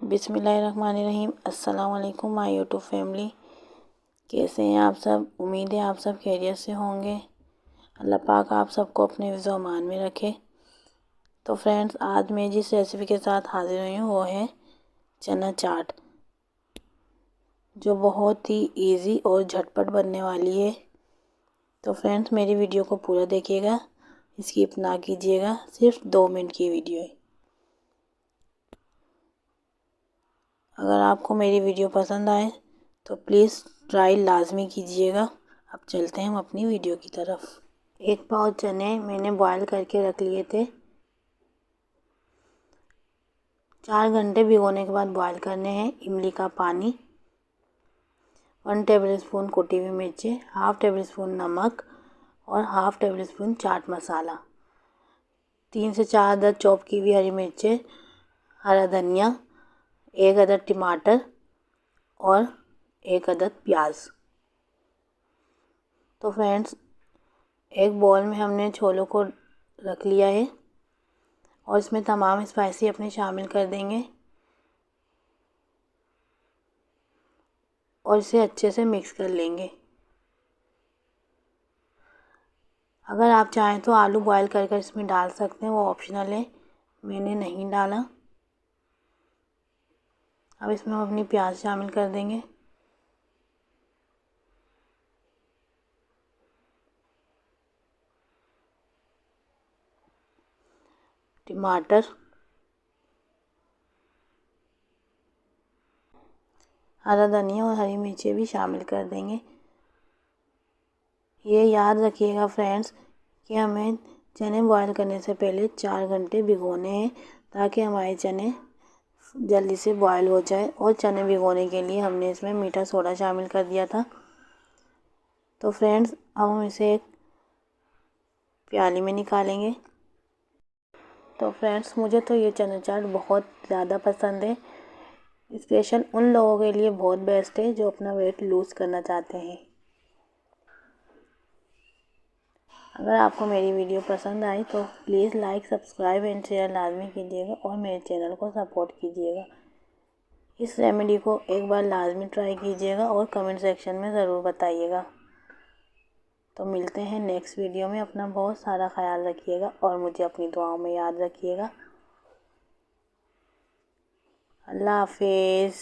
बिस्मिल्लाहिर्रहमानिर्रहीम। अस्सलाम वालेकुम माय यूट्यूब फैमिली। कैसे हैं आप सब? उम्मीद है आप सब खैरियत से होंगे। अल्लाह पाक आप सबको अपने हिफ्ज़ व अमान में रखे। तो फ्रेंड्स, आज मैं जिस रेसिपी के साथ हाज़िर हुई हूँ वो है चना चाट, जो बहुत ही इजी और झटपट बनने वाली है। तो फ्रेंड्स, मेरी वीडियो को पूरा देखिएगा, स्किप ना कीजिएगा। सिर्फ 2 मिनट की वीडियो है। अगर आपको मेरी वीडियो पसंद आए तो प्लीज़ ट्राई लाजमी कीजिएगा। अब चलते हैं हम अपनी वीडियो की तरफ। 1 पाव चने मैंने बॉयल करके रख लिए थे। 4 घंटे भिगोने के बाद बॉयल करने हैं। इमली का पानी, 1 टेबलस्पून कुटी हुई मिर्ची, हाफ़ टेबल स्पून नमक और half table spoon chaat masala, 3 से 4 अदद चॉप की हुई हरी मिर्चें, हरा धनिया, 1 अदद टमाटर और 1 अदद प्याज। तो फ्रेंड्स, एक बॉल में हमने छोलों को रख लिया है और इसमें तमाम स्पाइसी अपने शामिल कर देंगे और इसे अच्छे से मिक्स कर लेंगे। अगर आप चाहें तो आलू बॉयल कर इसमें डाल सकते हैं, वो ऑप्शनल है, मैंने नहीं डाला। अब इसमें हम अपनी प्याज शामिल कर देंगे, टमाटर, हरा धनिया और हरी मिर्ची भी शामिल कर देंगे। ये याद रखिएगा फ्रेंड्स कि हमें चने बॉयल करने से पहले 4 घंटे भिगोने हैं, ताकि हमारे चने जल्दी से बॉयल हो जाए। और चने भिगोने के लिए हमने इसमें मीठा सोडा शामिल कर दिया था। तो फ्रेंड्स, अब हम इसे एक प्याली में निकालेंगे। तो फ्रेंड्स, मुझे तो ये चना चाट बहुत ज़्यादा पसंद है। स्पेशल उन लोगों के लिए बहुत बेस्ट है जो अपना वेट लूज़ करना चाहते हैं। अगर आपको मेरी वीडियो पसंद आई तो please like, subscribe and share लाजमी कीजिएगा और मेरे चैनल को सपोर्ट कीजिएगा। इस रेमेडी को एक बार लाजमी ट्राई कीजिएगा और कमेंट सेक्शन में ज़रूर बताइएगा। तो मिलते हैं नेक्स्ट वीडियो में। अपना बहुत सारा ख्याल रखिएगा और मुझे अपनी दुआओं में याद रखिएगा। अल्लाह हाफिज़।